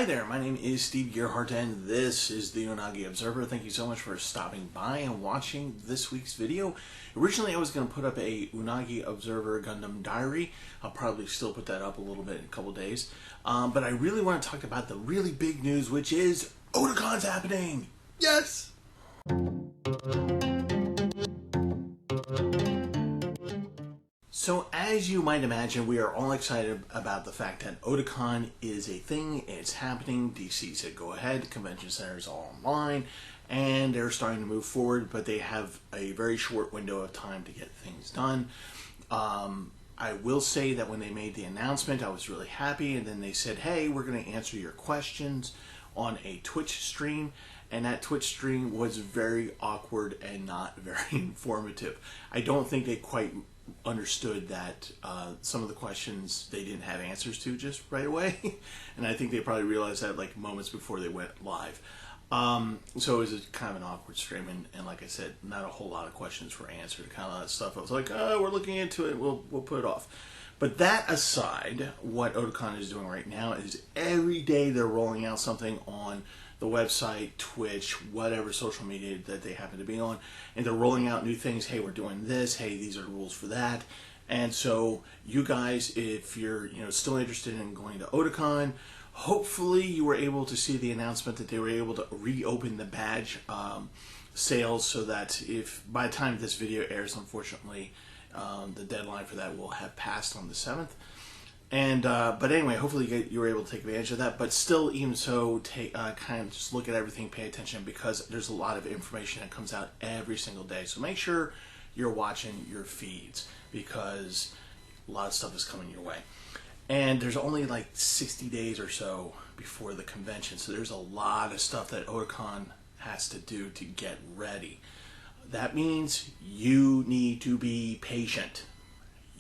Hi there, my name is Steve Gerhardt and this is the Unagi Observer. Thank you so much for stopping by and watching this week's video. Originally I was going to put up a Unagi Observer Gundam Diary. I'll probably still put that up a little bit in a couple days. But I really want to talk about the really big news, which is Otakon's happening! Yes! So as you might imagine, we are all excited about the fact that Otakon is a thing, it's happening. DC said go ahead, convention centers all online, and they're starting to move forward, but they have a very short window of time to get things done. I will say that when they made the announcement, I was really happy, and then they said, hey, we're going to answer your questions on a Twitch stream, and that Twitch stream was very awkward and not very informative. I don't think they quite understood that some of the questions they didn't have answers to just right away, and I think they probably realized that like moments before they went live. So it was kind of an awkward stream, and like I said, not a whole lot of questions were answered. Kind of that stuff. I was like, oh, we're looking into it. We'll put it off. But that aside, what Otakon is doing right now is every day they're rolling out something on the website, Twitch, whatever social media that they happen to be on, and they're rolling out new things. Hey, we're doing this. Hey, these are the rules for that. And so you guys, if you're still interested in going to Otakon, hopefully you were able to see the announcement that they were able to reopen the badge sales, so that if by the time this video airs, unfortunately, the deadline for that will have passed on the 7th. And but anyway, hopefully you were able to take advantage of that. But still, even so, kind of just look at everything, pay attention, because there's a lot of information that comes out every single day. So make sure you're watching your feeds, because a lot of stuff is coming your way. And there's only like 60 days or so before the convention, so there's a lot of stuff that Otakon has to do to get ready. That means you need to be patient.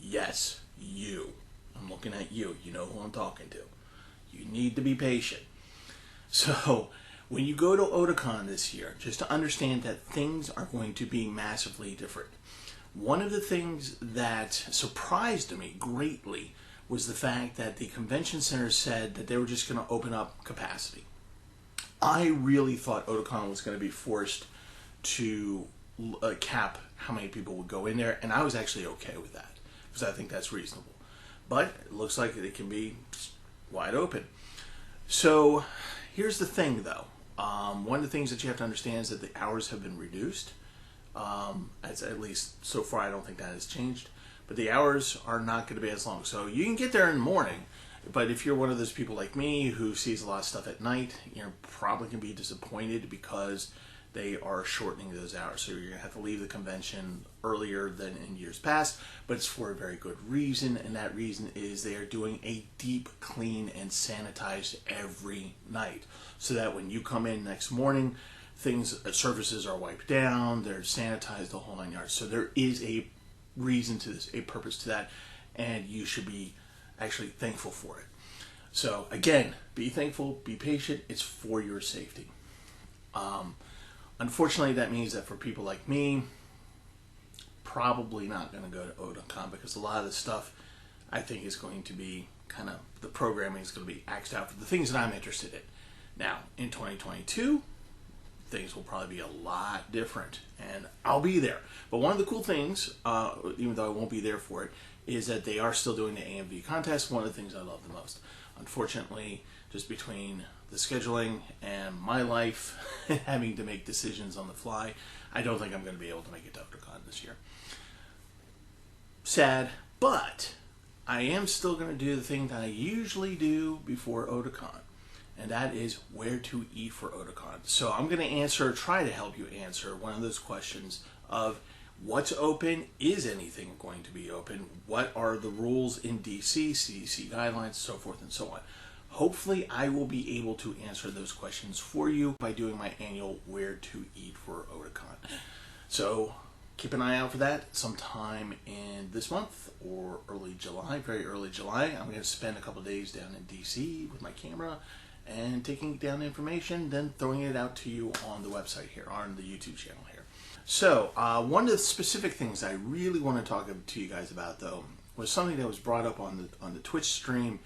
Yes, you. I'm looking at you. You know who I'm talking to. You need to be patient. So when you go to Otakon this year, just to understand that things are going to be massively different. One of the things that surprised me greatly was the fact that the convention center said that they were just going to open up capacity. I really thought Otakon was going to be forced to cap how many people would go in there, and I was actually okay with that, because I think that's reasonable. But it looks like it can be wide open. So here's the thing, though. One of the things that you have to understand is that the hours have been reduced. At least so far, I don't think that has changed. But the hours are not going to be as long. So you can get there in the morning. But if you're one of those people like me who sees a lot of stuff at night, you're probably going to be disappointed, because they are shortening those hours. So you're going to have to leave the convention earlier than in years past, but it's for a very good reason, and that reason is they are doing a deep clean and sanitize every night, so that when you come in next morning, surfaces are wiped down, they're sanitized, the whole 9 yards. So there is a reason to this, a purpose to that, and you should be actually thankful for it. So again, be thankful, be patient, it's for your safety. Unfortunately, that means that for people like me, probably not going to go to Otakon, because a lot of the stuff I think is going to be the programming is going to be axed out for the things that I'm interested in. Now, in 2022, things will probably be a lot different, and I'll be there. But one of the cool things, even though I won't be there for it, is that they are still doing the AMV contest, one of the things I love the most. Unfortunately, just between the scheduling and my life, having to make decisions on the fly, I don't think I'm going to be able to make it to Otakon this year. Sad, but I am still going to do the thing that I usually do before Otakon, and that is where to eat for Otakon. So I'm going to try to help you answer one of those questions of what's open, is anything going to be open, what are the rules in DC, CDC guidelines, so forth and so on. Hopefully I will be able to answer those questions for you by doing my annual Where to Eat for Otakon. So keep an eye out for that sometime in this month or early July, very early July. I'm going to spend a couple of days down in DC with my camera and taking down information, then throwing it out to you on the website here, on the YouTube channel here. So one of the specific things I really want to talk to you guys about, though, was something that was brought up on the Twitch stream,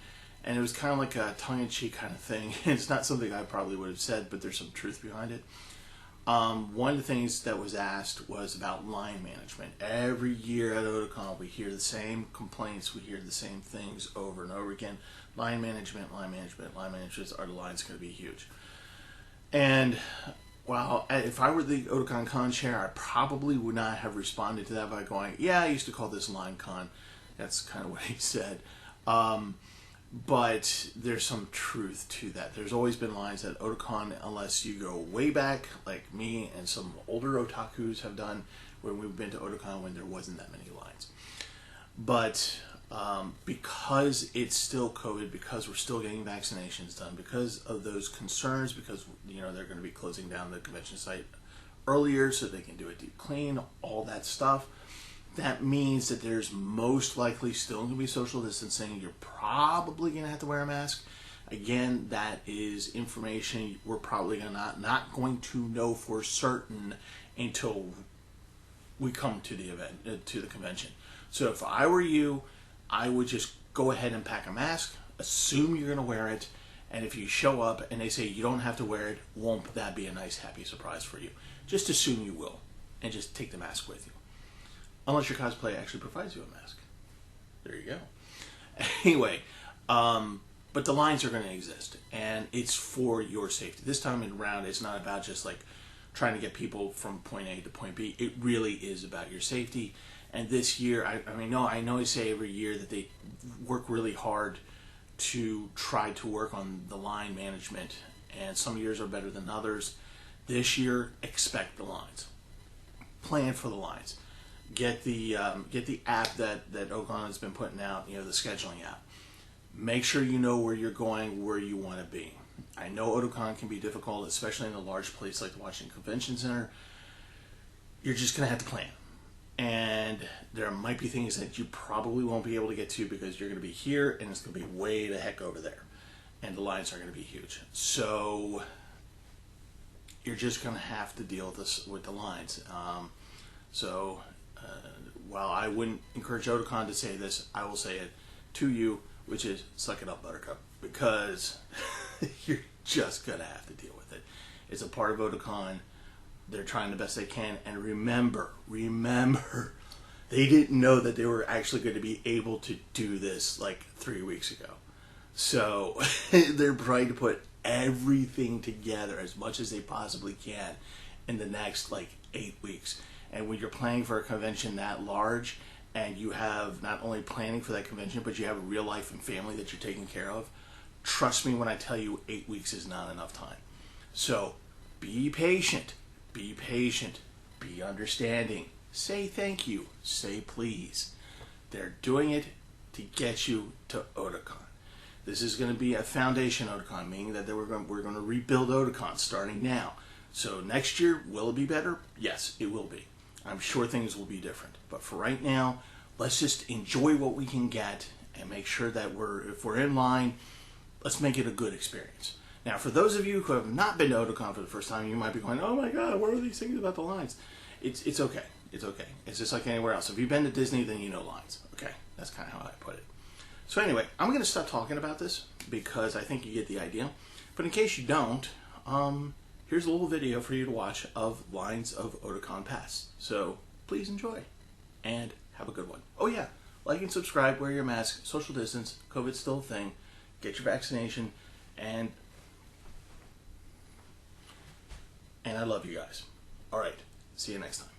and it was kind of like a tongue-in-cheek kind of thing. It's not something I probably would have said, but there's some truth behind it. One of the things that was asked was about line management. Every year at Otakon, we hear the same complaints, we hear the same things over and over again. Line management, line management, line management. Are the lines going to be huge? And well, if I were the Otakon Con chair, I probably would not have responded to that by going, yeah, I used to call this line con. That's kind of what he said. But there's some truth to that. There's always been lines at Otakon, unless you go way back, like me and some older otakus have done, when we've been to Otakon when there wasn't that many lines. But because it's still COVID, because we're still getting vaccinations done, because of those concerns, because they're going to be closing down the convention site earlier so they can do a deep clean, all that stuff. That means that there's most likely still going to be social distancing. You're probably going to have to wear a mask. Again, that is information we're probably not going to know for certain until we come to the event, to the convention. So if I were you, I would just go ahead and pack a mask, assume you're going to wear it, and if you show up and they say you don't have to wear it, won't that be a nice, happy surprise for you? Just assume you will, and just take the mask with you. Unless your cosplay actually provides you a mask. There you go. Anyway, but the lines are going to exist, and it's for your safety. This time around, it's not about just like trying to get people from point A to point B. It really is about your safety. And this year, I know I say every year that they work really hard to try to work on the line management, and some years are better than others. This year, expect the lines. Plan for the lines. Get the app that Otakon has been putting out, the scheduling app. Make sure you know where you're going, where you want to be. I know Otakon can be difficult, especially in a large place like the Washington Convention Center. You're just going to have to plan. And there might be things that you probably won't be able to get to because you're going to be here and it's going to be way the heck over there. And the lines are going to be huge. So you're just going to have to deal with the lines. While I wouldn't encourage Otakon to say this, I will say it to you, which is suck it up, Buttercup, because you're just going to have to deal with it. It's a part of Otakon. They're trying the best they can. And remember, they didn't know that they were actually going to be able to do this like 3 weeks ago. So they're trying to put everything together as much as they possibly can in the next 8 weeks. And when you're planning for a convention that large, and you have not only planning for that convention, but you have a real life and family that you're taking care of, trust me when I tell you 8 weeks is not enough time. So be patient, be understanding, say thank you, say please. They're doing it to get you to Otakon. This is going to be a foundation Otakon, meaning that we're going to rebuild Otakon starting now. So next year, will it be better? Yes, it will be. I'm sure things will be different. But for right now, let's just enjoy what we can get and make sure that if we're in line, let's make it a good experience. Now, for those of you who have not been to Otakon for the first time, you might be going, oh my God, what are these things about the lines? It's okay. It's okay. It's just like anywhere else. If you've been to Disney, then you know lines. Okay? That's kind of how I put it. So anyway, I'm going to stop talking about this because I think you get the idea. But in case you don't, here's a little video for you to watch of Lines of Otakon Pass. So please enjoy and have a good one. Oh yeah, like and subscribe, wear your mask, social distance, COVID's still a thing, get your vaccination, and I love you guys. All right, see you next time.